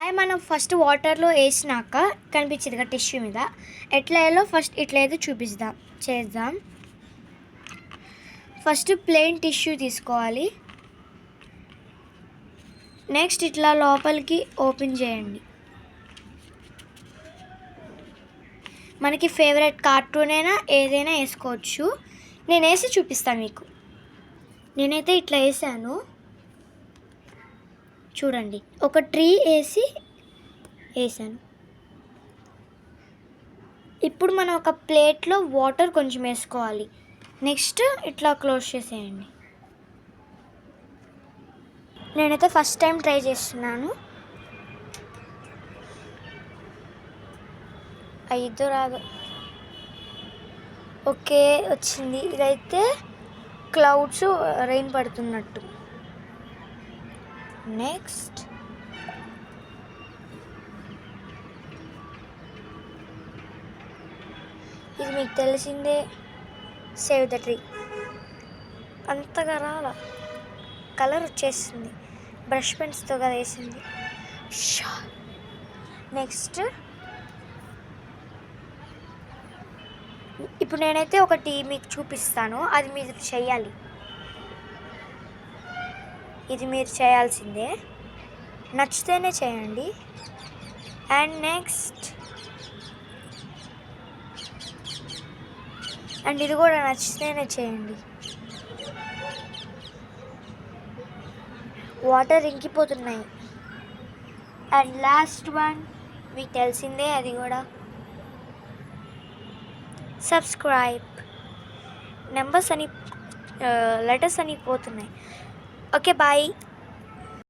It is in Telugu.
అవి మనం ఫస్ట్ వాటర్లో వేసినాక కనిపించింది కదా టిష్యూ మీద ఎట్లా వేయాలో ఫస్ట్ ఇట్లా అయితే చేద్దాం. ఫస్ట్ ప్లెయిన్ టిష్యూ తీసుకోవాలి. నెక్స్ట్ ఇట్లా లోపలికి ఓపెన్ చేయండి. మనకి ఫేవరెట్ కార్టూన్ అయినా ఏదైనా వేసుకోవచ్చు. నేను వేసి చూపిస్తాను మీకు. నేనైతే ఇట్లా వేసాను చూడండి. ఒక ట్రీ వేసాను. ఇప్పుడు మనం ఒక ప్లేట్లో వాటర్ కొంచెం వేసుకోవాలి. నెక్స్ట్ ఇట్లా క్లోజ్ చేసేయండి. నేనైతే ఫస్ట్ టైం ట్రై చేస్తున్నాను. ఐదు రాదు. ఓకే వచ్చింది. ఇదైతే క్లౌడ్స్ రెయిన్ పడుతున్నట్టు. నెక్స్ట్ ఇది మీకు తెలిసిందే, సేవ్ ద ట్రీ. అంతగా రాలా, కలర్ వచ్చేసింది. బ్రష్ పెన్స్తో కదా వేసింది. నెక్స్ట్ ఇప్పుడు నేనైతే ఒకటి మీకు చూపిస్తాను, అది మీరు చేయాలి. ఇది మీరు చేయాల్సిందే, నచ్చితేనే చేయండి. అండ్ ఇది కూడా నచ్చితేనే చేయండి. వాటర్ ఇంకిపోతున్నాయి. అండ్ లాస్ట్ వన్ మీకు తెలిసిందే, అది కూడా సబ్స్క్రైబ్. నెంబర్స్ అని లెటర్స్ అని పోతున్నాయి. Okay bye.